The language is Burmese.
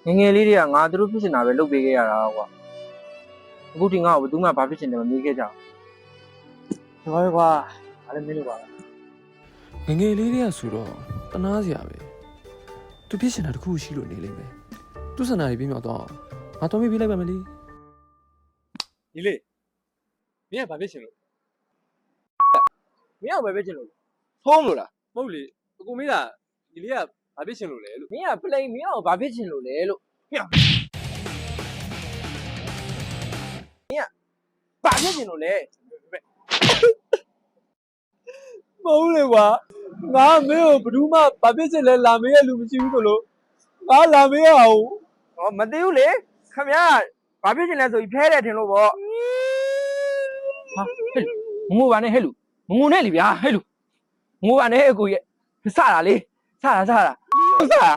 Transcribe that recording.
ငယ်လေးတွေကငါတို့ဖြစ်နေတာပဲလုပ်ပေးခဲ့ရတာကွာအခုဒီငါ့ကိုဘယ်သူမှဘာဖြစ်ချင်တယ်မမေးခဲ့ကြဘူးဒါပဲကွာအားလည်းမင်းလို့ပါပဲ ငယ်လေးတွေကဆိုတော့တနာစရာပဲသူဖြစ်ရှင်တာတခုရှိလို့နေလိမ့်မယ်သူစန္ဒာတွေပြင်းမြောက်တော့ငါတော်မေးပေးလိုက်ပါမယ်လေ ညီလေးမင်းကဘာဖြစ်ရှင်လို့မင်းကဘာဖြစ်ရှင်လို့ဖုံးလို့လားမဟုတ်လေအကူမင်းကညီလေးကဘာဖြစ်ရှင်လို့လဲလို့ မင်းကပလိန်မင်းကဘာဖြစ်ချင်လို့လဲလို့မင်းကဘာဖြစ်ချင်လို့လဲ မဟုတ်လေကွာငါမင်းကိုဘယ်သူမှဘာဖြစ်ရှင်လဲလာမေးရလူမရှိဘူးဆိုလို့ငါလာမေးရအောင် ဟောမသိဘူးလေခမရဘာဖြစ်ချင်လဲဆိုပြီးဖဲတယ်ထင်လို့ပေါ့ဟာဟဲ့ငိုပါနဲ့ဟဲ့လူငိုနဲ့လေဗျာဟဲ့လူငိုပါနဲ့အကိုရဲ့စတာလေစတာ